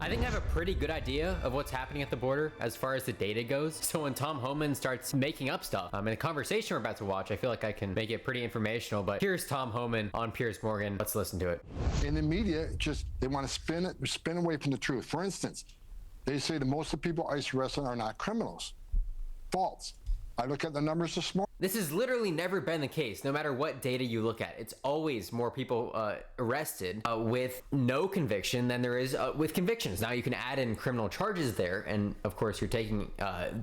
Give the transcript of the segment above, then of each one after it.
I think I have a pretty good idea of what's happening at the border as far as the data goes. So when Tom Homan starts making up stuff, in the conversation we're about to watch, I feel like I can make it pretty informational, but here's Tom Homan on Piers Morgan. Let's listen to it. In the media, they want to spin away from the truth. For instance, they say that most of the people ICE arrested are not criminals. False. I look at the numbers this morning. This has literally never been the case, no matter what data you look at. It's always more people arrested with no conviction than there is with convictions. Now you can add in criminal charges there, and of course you're taking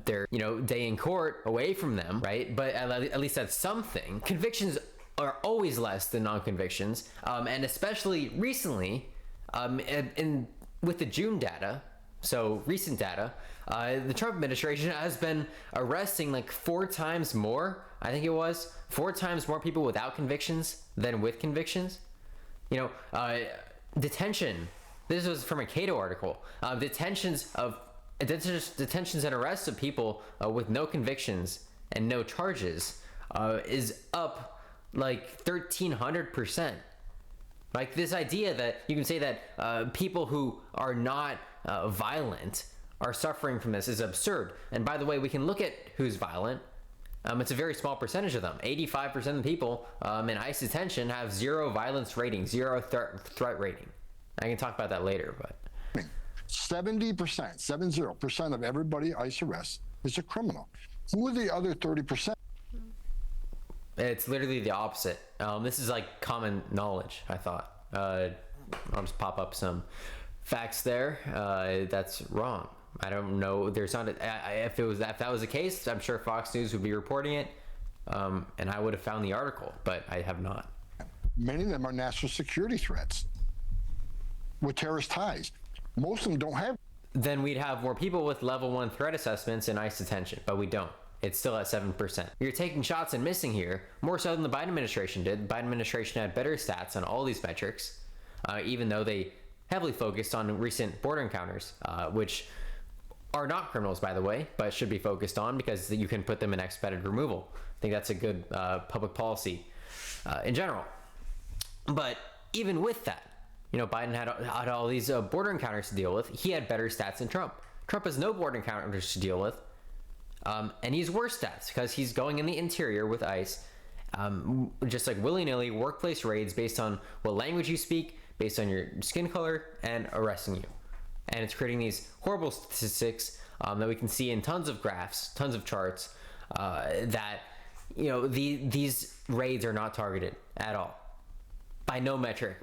their day in court away from them, right? But at least that's something. Convictions are always less than non-convictions, and especially recently, with the June data. So recent data, the Trump administration has been arresting like 4 times more, I think it was, 4 times more people without convictions than with convictions. Detention, this was from a Cato article, detentions and arrests of people with no convictions and no charges is up like 1,300%. Like this idea that you can say that people who are not violent are suffering from this is absurd. And by the way, we can look at who's violent. It's a very small percentage of them. 85% of the people in ICE detention have 0 violence rating, 0 threat rating. I can talk about that later, but 70% of everybody ICE arrests is a criminal. Who are the other 30%? It's literally the opposite. This is like common knowledge, I thought. I'll just pop up some facts there. That's wrong. I don't know. There's not. If that was the case, I'm sure Fox News would be reporting it, and I would have found the article, but I have not. Many of them are national security threats with terrorist ties. Most of them don't have. Then we'd have more people with level 1 threat assessments in ICE detention, but we don't. It's still at 7%. You're taking shots and missing here, more so than the Biden administration did. The Biden administration had better stats on all these metrics, even though they heavily focused on recent border encounters, which are not criminals, by the way, but should be focused on because you can put them in expedited removal. I think that's a good public policy in general. But even with that, Biden had all these border encounters to deal with. He had better stats than Trump. Trump has no border encounters to deal with. And he's worse stats because he's going in the interior with ICE, just like willy-nilly workplace raids based on what language you speak, based on your skin color, and arresting you. And it's creating these horrible statistics that we can see in tons of graphs, tons of charts, that these raids are not targeted at all. By no metric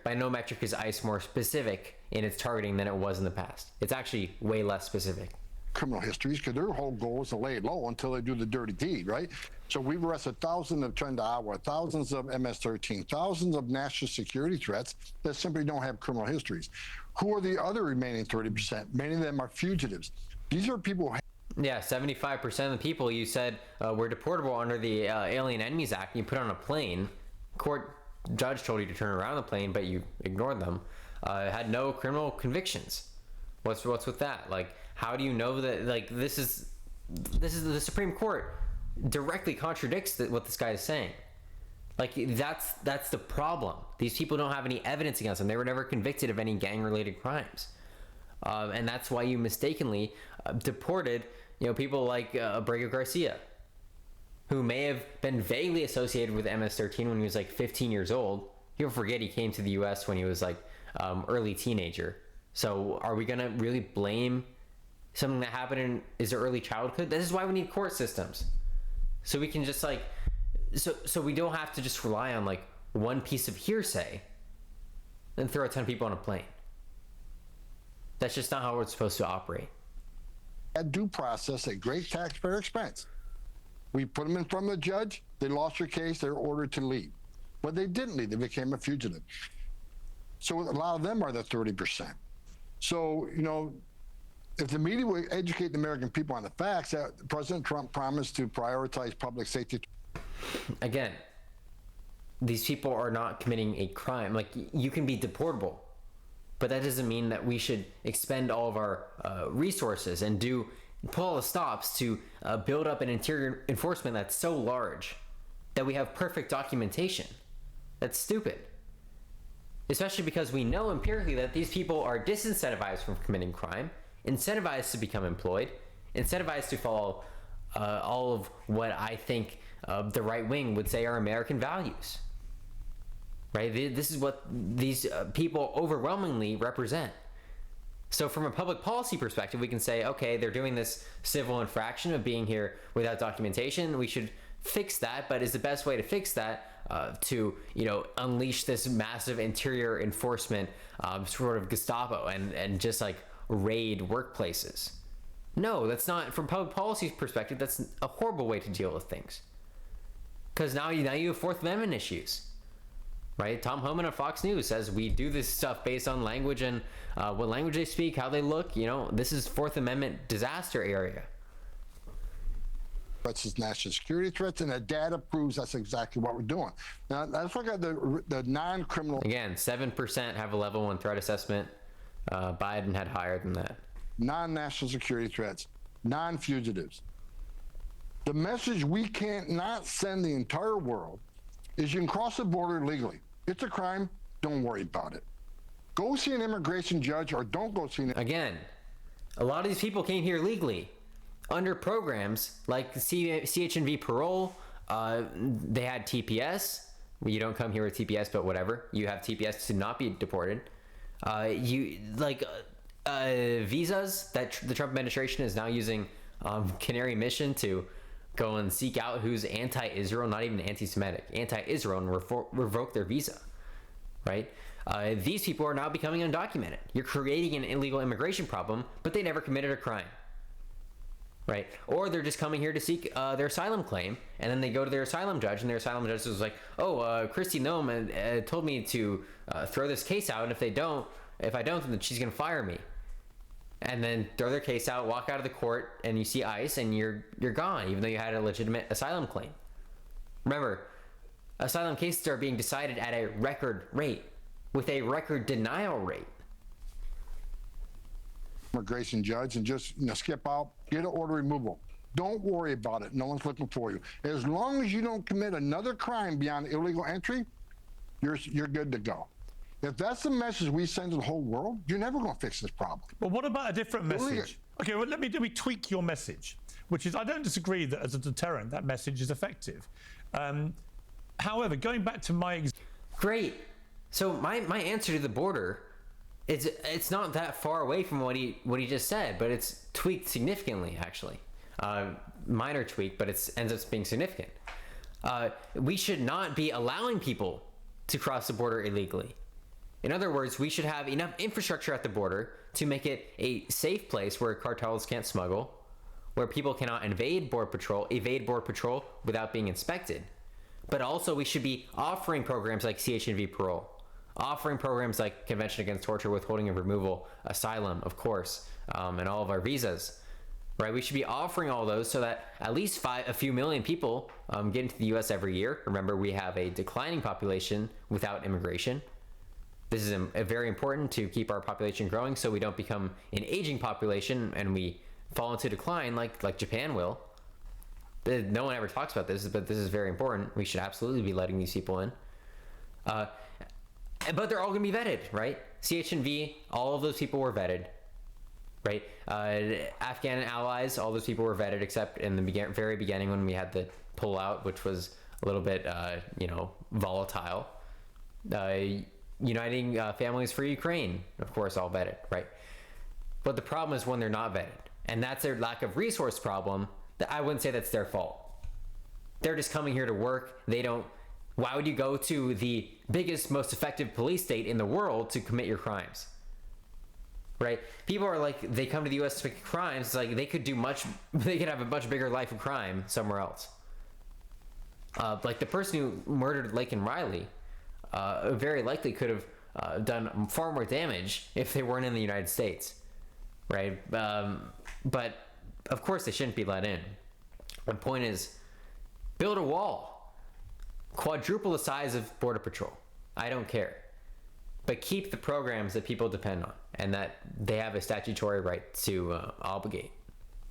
is ICE more specific in its targeting than it was in the past. It's actually way less specific. Criminal histories, because their whole goal is to lay it low until they do the dirty deed, right? So we've arrested thousands of Trend-Iowa, thousands of MS-13, thousands of national security threats that simply don't have criminal histories. Who are the other remaining 30%? Many of them are fugitives. These are people. Yeah, 75% of the people you said were deportable under the Alien Enemies Act. You put on a plane. Court judge told you to turn around the plane, but you ignored them. Had no criminal convictions. What's with that? Like, how do you know that? Like, this is the Supreme Court directly contradicts what this guy is saying. Like, that's the problem. These people don't have any evidence against them. They were never convicted of any gang-related crimes, and that's why you mistakenly deported people like Abrego Garcia, who may have been vaguely associated with MS-13 when he was like 15 years old. You'll forget he came to the U.S. when he was like early teenager. So are we going to really blame something that happened in his early childhood? This is why we need court systems. So we can just so we don't have to just rely on like one piece of hearsay and throw 10 people on a plane. That's just not how we're supposed to operate. That due process at great taxpayer expense. We put them in front of the judge. They lost their case. They were ordered to leave. But they didn't leave. They became a fugitive. So a lot of them are the 30%. So, if the media will educate the American people on the facts, that President Trump promised to prioritize public safety. Again, these people are not committing a crime. Like, you can be deportable, but that doesn't mean that we should expend all of our resources and pull all the stops to build up an interior enforcement that's so large that we have perfect documentation. That's stupid. especially because we know empirically that these people are disincentivized from committing crime, incentivized to become employed, incentivized to follow all of what I think the right wing would say are American values. Right? This is what these people overwhelmingly represent. So from a public policy perspective, we can say, okay, they're doing this civil infraction of being here without documentation. We should fix that, but is the best way to fix that to, unleash this massive interior enforcement sort of Gestapo and just like raid workplaces? No, that's not, from public policy perspective, that's a horrible way to deal with things. Because now you have Fourth Amendment issues. Right? Tom Homan of Fox News says we do this stuff based on language and what language they speak, how they look. This is Fourth Amendment disaster area. Threats as national security threats, and the data proves that's exactly what we're doing. Now, let's look at the non-criminal. Again, 7% have a level 1 threat assessment. Biden had higher than that. Non-national security threats, non-fugitives. The message we can't not send the entire world is you can cross the border legally. It's a crime. Don't worry about it. Go see an immigration judge or don't go see an... Again, a lot of these people came here legally under programs like CHNV parole. They had TPS. You don't come here with TPS, but whatever. You have TPS to not be deported. Visas that the Trump administration is now using Canary Mission to go and seek out who's anti-Israel, not even anti-Semitic, anti-Israel, and revoke their visa, right? These people are now becoming undocumented. You're creating an illegal immigration problem, but they never committed a crime, right? Or they're just coming here to seek their asylum claim, and then they go to their asylum judge, and their asylum judge is like, Kristi Noem told me to throw this case out, and if I don't, then she's gonna fire me. And then throw their case out, walk out of the court, and you see ICE, and you're gone, even though you had a legitimate asylum claim. Remember, asylum cases are being decided at a record rate, with a record denial rate. Immigration judge and just skip out, get an order removal. Don't worry about it. No one's looking for you. As long as you don't commit another crime beyond illegal entry, you're good to go. If that's the message we send to the whole world, you're never going to fix this problem. Well, what about a different message? Okay, well, let me tweak your message, which is, I don't disagree that as a deterrent, that message is effective. However, going back to my... Great. So my answer to the border, it's not that far away from what he just said, but it's tweaked significantly, actually. Minor tweak, but it ends up being significant. We should not be allowing people to cross the border illegally. In other words, we should have enough infrastructure at the border to make it a safe place where cartels can't smuggle, where people cannot evade border patrol without being inspected. But also we should be offering programs like CHNV parole, offering programs like Convention Against Torture, Withholding and Removal, asylum, of course, and all of our visas. Right? We should be offering all those so that at least a few million people get into the U.S. every year. Remember, we have a declining population without immigration. This is very important to keep our population growing so we don't become an aging population and we fall into decline like Japan will. No one ever talks about this, but this is very important. We should absolutely be letting these people in. But they're all going to be vetted, right? CHNV, all of those people were vetted, right? Afghan allies, all those people were vetted except in the very beginning when we had the pullout, which was a little bit, volatile. Uniting Families for Ukraine, of course, all vetted, right? But the problem is when they're not vetted, and that's their lack of resource problem. That I wouldn't say that's their fault. They're just coming here to work. Why would you go to the biggest, most effective police state in the world to commit your crimes? Right? People are like, they come to the U.S. to commit crimes. It's like they could have a much bigger life of crime somewhere else. Like the person who murdered Laken Riley, very likely could have done far more damage if they weren't in the United States, right? But of course they shouldn't be let in. The point is, build a wall, quadruple the size of Border Patrol. I don't care, but keep the programs that people depend on and that they have a statutory right to obligate.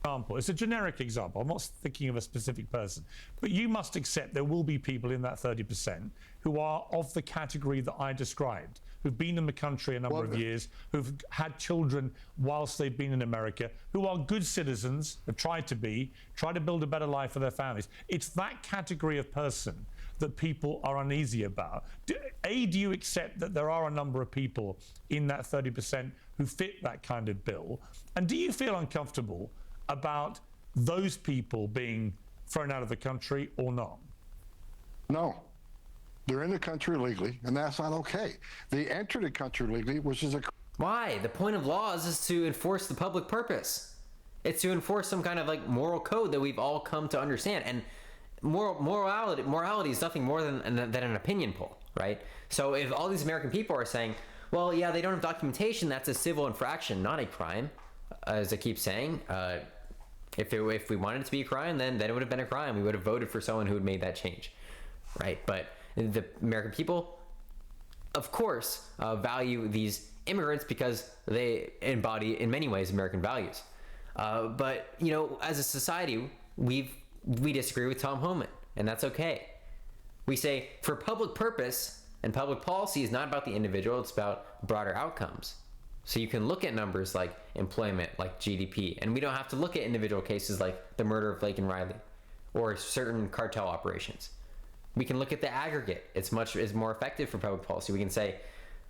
example. It's a generic example. I'm not thinking of a specific person. But you must accept there will be people in that 30% who are of the category that I described, who've been in the country a number of years, who've had children whilst they've been in America, who are good citizens, have tried to build a better life for their families. It's that category of person that people are uneasy about. Do you accept that there are a number of people in that 30% who fit that kind of bill? And do you feel uncomfortable about those people being thrown out of the country or not? No. They're in the country legally, and that's not okay. They entered the country legally, which is a... Why? The point of laws is to enforce the public purpose. It's to enforce some kind of like moral code that we've all come to understand. And morality is nothing more than an opinion poll, right? So if all these American people are saying, well, yeah, they don't have documentation, that's a civil infraction, not a crime, as I keep saying. If we wanted it to be a crime, then it would have been a crime. We would have voted for someone who had made that change, right? But the American people, of course, value these immigrants because they embody, in many ways, American values. But, you know, as a society, we disagree with Tom Homan, and that's okay. We say, for public purpose, and public policy is not about the individual, it's about broader outcomes. So you can look at numbers like employment, like GDP, and we don't have to look at individual cases like the murder of Blake and Riley or certain cartel operations. We can look at the aggregate. It's more effective for public policy. We can say,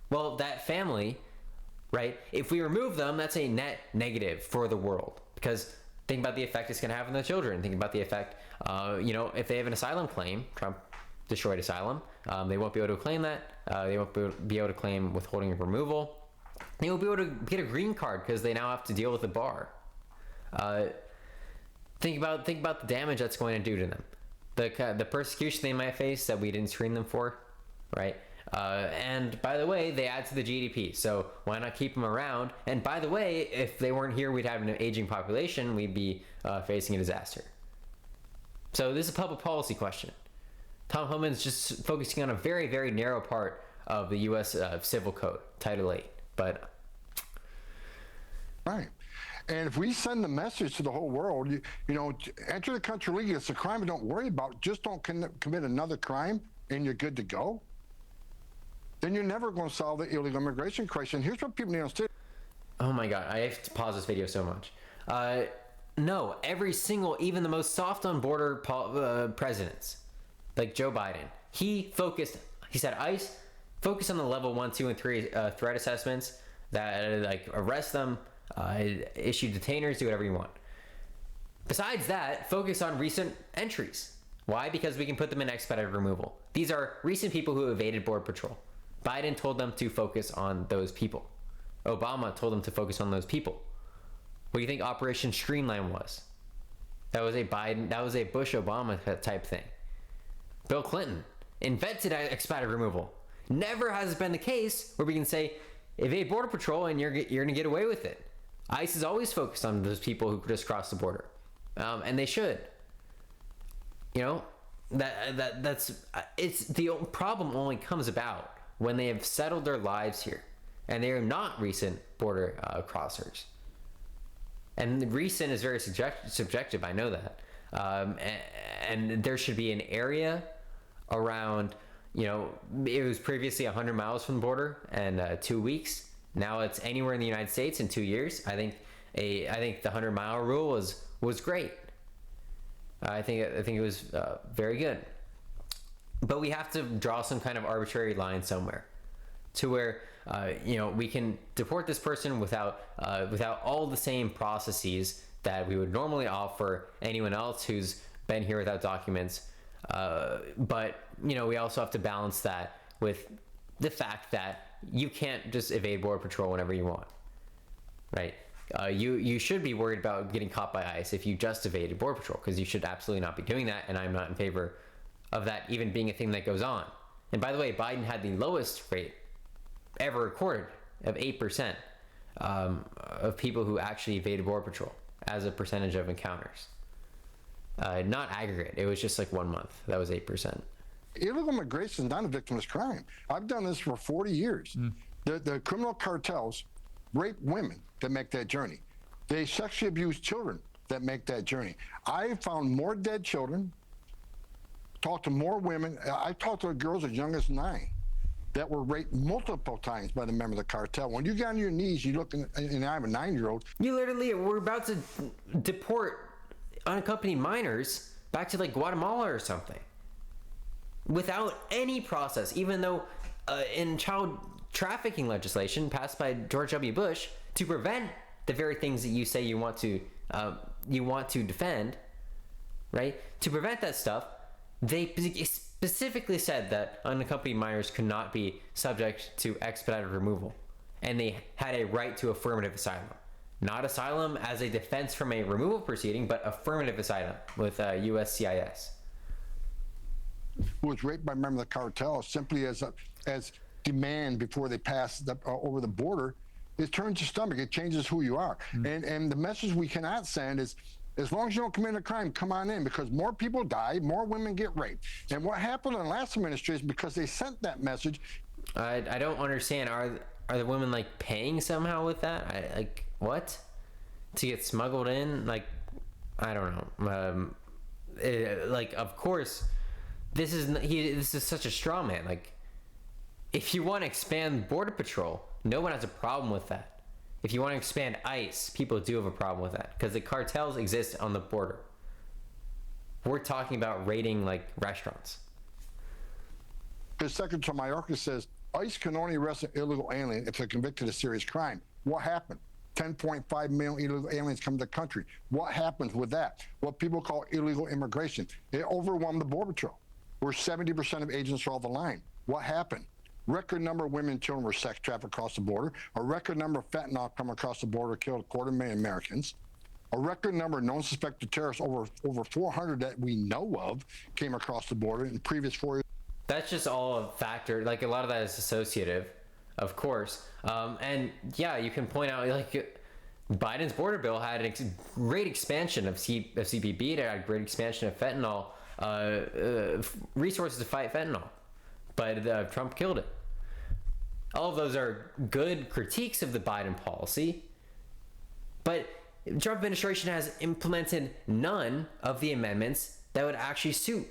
well, that family, right, if we remove them, that's a net negative for the world, because think about the effect it's going to have on the children. Think about the effect, you know, if they have an asylum claim, Trump destroyed asylum, they won't be able to claim that. They won't be able to claim withholding of removal. They won't be able to get a green card because they now have to deal with the bar. Think about the damage that's going to do to them. The persecution they might face that we didn't screen them for, right? And by the way, they add to the GDP, so why not keep them around? And by the way, if they weren't here, we'd have an aging population. We'd be facing a disaster. So this is a public policy question. Tom Homan's just focusing on a very, very narrow part of the U.S. Civil Code, Title 8. But right. And if we send the message to the whole world, you know, enter the country legally, it's a crime and don't worry about it, just don't commit another crime and you're good to go, then you're never going to solve the illegal immigration crisis. And here's what people need to understand. Oh my God, I have to pause this video so much. No, every single, even the most soft on border presidents, like Joe Biden, he said, ICE, focus on the level 1, 2, and 3 threat assessments that like arrest them, issue detainers, do whatever you want. Besides that, focus on recent entries. Why? Because we can put them in expedited removal. These are recent people who evaded Border Patrol. Biden told them to focus on those people. Obama told them to focus on those people. What do you think Operation Streamline was? That was a Bush-Obama type thing. Bill Clinton invented expedited removal. Never has it been the case where we can say, evade Border Patrol and you're going to get away with it. ICE is always focused on those people who just cross the border. And they should. You know, the problem only comes about when they have settled their lives here and they are not recent border crossers. And recent is very subjective, I know that. And there should be an area around, you know, it was previously 100 miles from the border and 2 weeks. Now it's anywhere in the United States in 2 years. I think the 100-mile rule was great. I think it was very good. But we have to draw some kind of arbitrary line somewhere, to where you know, we can deport this person without all the same processes that we would normally offer anyone else who's been here without documents. But you know, we also have to balance that with the fact that you can't just evade Border Patrol whenever you want, right? You should be worried about getting caught by ICE if you just evaded Border Patrol, because you should absolutely not be doing that, and I'm not in favor of that even being a thing that goes on. And by the way, Biden had the lowest rate ever recorded of 8% of people who actually evaded Border Patrol as a percentage of encounters. Not aggregate, it was just like 1 month. That was 8%. Illegal immigration is not a victimless crime. I've done this for 40 years. The criminal cartels rape women that make that journey. They sexually abuse children that make that journey. I found more dead children, talked to more women. I talked to girls as young as 9 that were raped multiple times by the member of the cartel. When you get on your knees, you look, and I have a 9-year-old. You literally were about to deport unaccompanied minors back to like Guatemala or something without any process, even though in child trafficking legislation passed by George W. Bush to prevent the very things that you say you want to defend, right? To prevent that stuff, they specifically said that unaccompanied minors could not be subject to expedited removal, and they had a right to affirmative asylum. Not asylum as a defense from a removal proceeding, but affirmative asylum with USCIS. Who was raped by a member of the cartel simply as demand before they pass over the border. It turns your stomach. It changes who you are. And the message we cannot send is, as long as you don't commit a crime, come on in, because more people die, more women get raped. And what happened in the last administration, because they sent that message. I don't understand. Are the women like paying somehow with that? Like what? To get smuggled in? Like, I don't know. Like, of course, this is such a straw man. Like, if you want to expand Border Patrol, no one has a problem with that. If you want to expand ICE, people do have a problem with that because the cartels exist on the border. We're talking about raiding like restaurants. The Secretary Mayorkas says ICE can only arrest an illegal alien if they're convicted of serious crime. What happened? 10.5 million illegal aliens come to the country. What happens with that? What people call illegal immigration. It overwhelmed the Border Patrol, where 70% of agents are off the line. What happened? Record number of women and children were sex trafficked across the border. A record number of fentanyl come across the border, killed 250,000 Americans. A record number of known suspected terrorists, over 400 that we know of, came across the border in the previous 4 years. That's just all a factor. Like, a lot of that is associative, of course. And yeah, you can point out, like, Biden's border bill had a great expansion of CBP. It had a great expansion of fentanyl, resources to fight fentanyl. But Trump killed it. All of those are good critiques of the Biden policy. But the Trump administration has implemented none of the amendments that would actually suit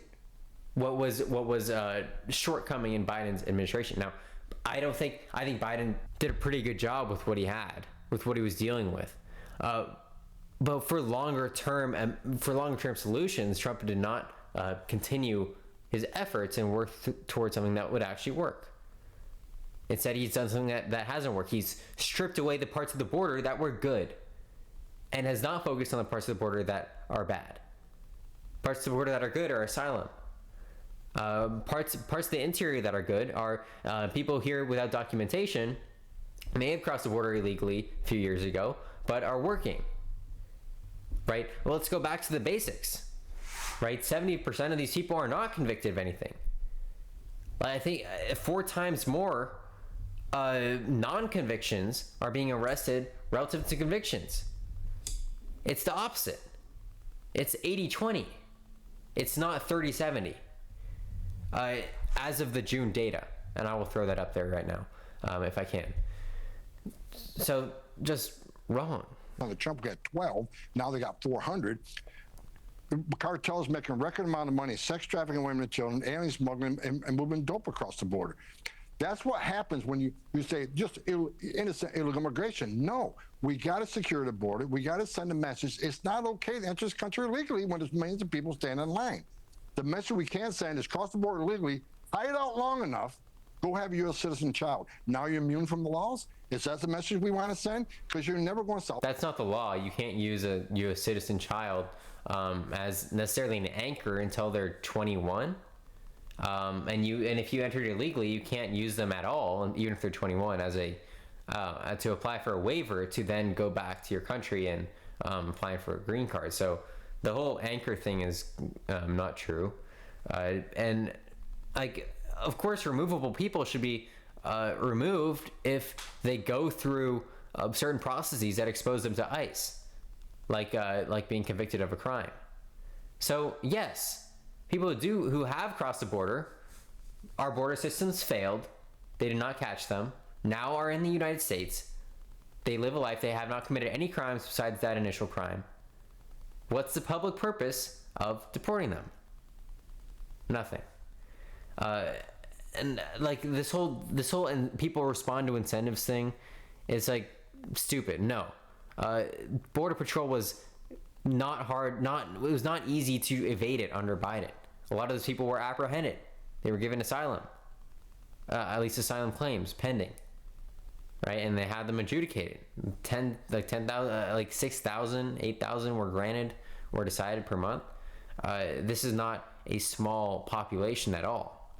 what was shortcoming in Biden's administration. Now, I think Biden did a pretty good job with what he had, with what he was dealing with. But for longer term solutions, Trump did not continue his efforts and work towards something that would actually work. Instead, he's done something that hasn't worked. He's stripped away the parts of the border that were good and has not focused on the parts of the border that are bad. Parts of the border that are good are asylum. Parts of the interior that are good are people here without documentation may have crossed the border illegally a few years ago, but are working. Right? Well, let's go back to the basics. Right? 70% of these people are not convicted of anything. I think 4 times more non-convictions are being arrested relative to convictions. It's the opposite. It's 80-20. It's not 30-70. As of the June data, and I will throw that up there right now if I can. So just wrong. Now the Trump got 12. Now they got 400. The cartels making a record amount of money, sex trafficking women and children, alien smuggling, and moving dope across the border. That's what happens when you say just innocent illegal immigration. No, we got to secure the border. We got to send a message. It's not okay to enter this country illegally when there's millions of people standing in line. The message we can send is cross the border illegally, hide out long enough, go have a U.S. citizen child. Now you're immune from the laws? Is that the message we want to send? Because you're never going to solve. That's not the law. You can't use a U.S. citizen child as necessarily an anchor until they're 21. And if you entered illegally, you can't use them at all, even if they're 21, as to apply for a waiver to then go back to your country and apply for a green card. So the whole anchor thing is not true. And like, of course, removable people should be removed if they go through certain processes that expose them to ICE, like being convicted of a crime. So yes, people who have crossed the border, our border systems failed. They did not catch them. Now are in the United States. They live a life. They have not committed any crimes besides that initial crime. What's the public purpose of deporting them? Nothing. And like this whole and people respond to incentives thing is like stupid. No, Border Patrol was not hard. It was not easy to evade it under Biden. A lot of those people were apprehended. They were given asylum, at least asylum claims pending, right? And they had them adjudicated. 10,000, like 6,000, 8,000 were granted or decided per month. This is not a small population at all.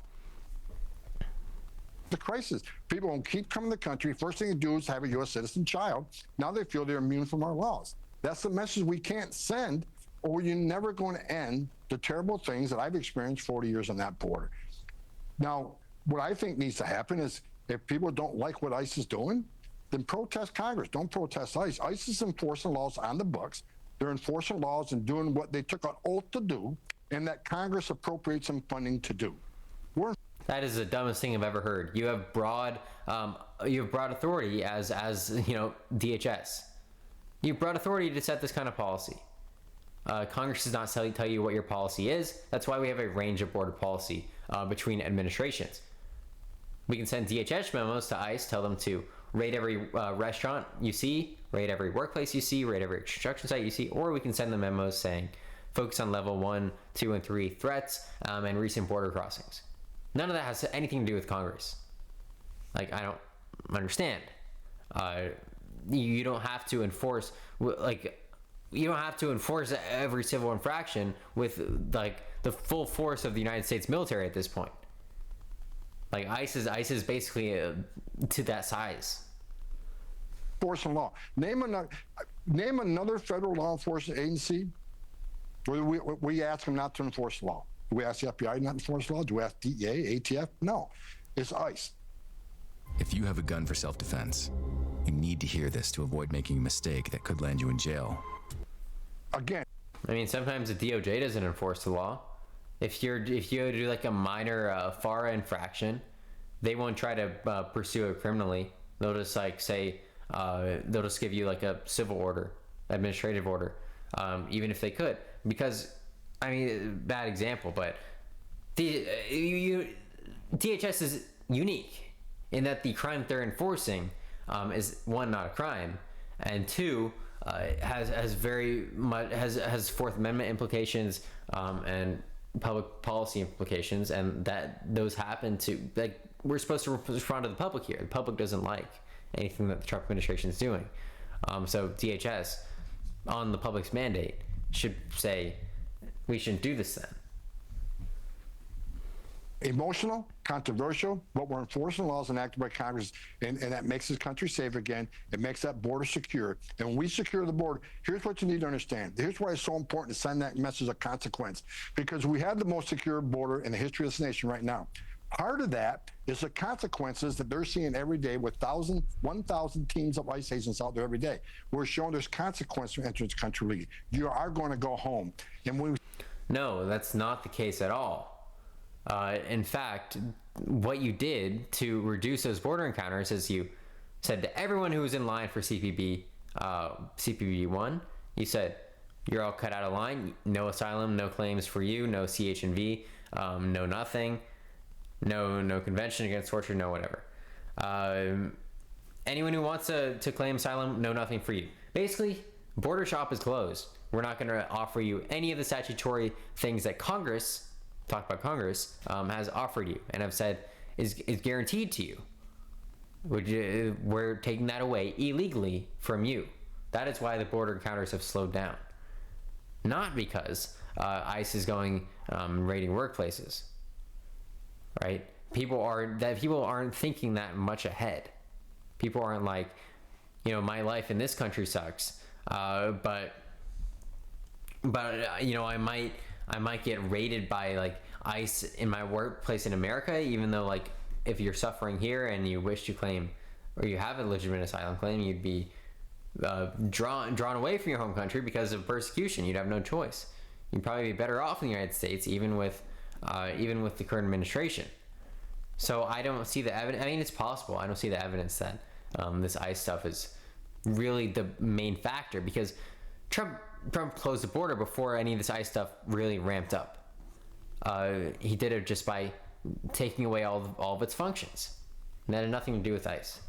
The crisis. People won't keep coming to the country. First thing to do is have a U.S. citizen child. Now they feel they're immune from our laws. That's the message we can't send, or you're never going to end the terrible things that I've experienced 40 years on that border. Now, what I think needs to happen is if people don't like what ICE is doing, then protest Congress. Don't protest ICE. ICE is enforcing laws on the books. They're enforcing laws and doing what they took an oath to do, and that Congress appropriates some funding to do. That is the dumbest thing I've ever heard. You have broad authority as DHS. You have broad authority to set this kind of policy. Congress does not tell you what your policy is. That's why we have a range of border policy between administrations. We can send DHS memos to ICE, tell them to raid every restaurant you see, raid every workplace you see, raid every construction site you see, or we can send them memos saying focus on level 1, 2, and 3 threats and recent border crossings. None of that has anything to do with Congress. Like, I don't understand. You don't have to enforce, you don't have to enforce every civil infraction with, like, the full force of the United States military at this point. Like, ICE is basically to that size. Enforcing law. Name another federal law enforcement agency where we ask them not to enforce the law. Do we ask the FBI not to enforce law? Do we ask DEA, ATF? No, it's ICE. If you have a gun for self-defense, you need to hear this to avoid making a mistake that could land you in jail. Again. I mean, sometimes the DOJ doesn't enforce the law. If you do like a minor FARA infraction, they won't try to pursue it criminally. They'll just they'll just give you like a civil order, administrative order, even if they could, because. I mean, bad example, but DHS is unique in that the crime they're enforcing is, one, not a crime, and two, has very much has Fourth Amendment implications and public policy implications, and that those happen to, like, we're supposed to respond to the public here. The public doesn't like anything that the Trump administration is doing, so DHS, on the public's mandate, should say, we shouldn't do this then. Emotional, controversial, but we're enforcing laws enacted by Congress, and that makes this country safe again. It makes that border secure. And when we secure the border, here's what you need to understand. Here's why it's so important to send that message of consequence, because we have the most secure border in the history of this nation right now. Part of that is the consequences that they're seeing every day with 1,000 teams of ICE agents out there every day. We're showing there's consequences for entering this country legally. You are going to go home. And no, that's not the case at all. In fact, what you did to reduce those border encounters is you said to everyone who was in line for CPB 1, you said, you're all cut out of line. No asylum, no claims for you, no CH&V, no nothing. No convention against torture, no whatever. Anyone who wants to claim asylum, no nothing for you. Basically, border shop is closed. We're not going to offer you any of the statutory things that Congress, talk about Congress, has offered you and have said is guaranteed to you. We're taking that away illegally from you. That is why the border encounters have slowed down. Not because ICE is going raiding workplaces. Right? People aren't thinking that much ahead. People aren't like, my life in this country sucks, but I might get raided by like ICE in my workplace in America, even though, like, if you're suffering here and you wish to claim, or you have a legitimate asylum claim, you'd be drawn away from your home country because of persecution. You'd have no choice. You'd probably be better off in the United States, even with the current administration. So I don't see the evidence. I mean, it's possible. I don't see the evidence that this ICE stuff is really the main factor, because Trump Trump closed the border before any of this ICE stuff really ramped up. He did it just by taking away all of its functions. And that had nothing to do with ICE.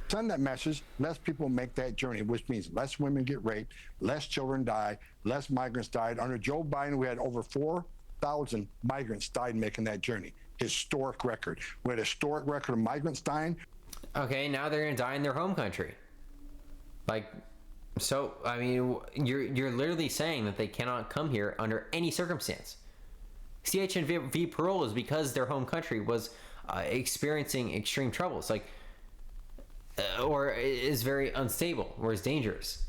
Send that message, less people make that journey, which means less women get raped, less children die, less migrants died. Under Joe Biden, we had over 4,000 migrants died making that journey. Historic record. We had a historic record of migrants dying. Okay, now they're gonna die in their home country. Like, so, I mean, you're literally saying that they cannot come here under any circumstance. CHV parole is because their home country was experiencing extreme troubles, like, or is very unstable, or is dangerous.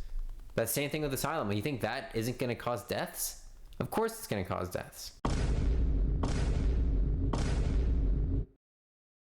That same thing with asylum. You think that isn't going to cause deaths? Of course it's going to cause deaths.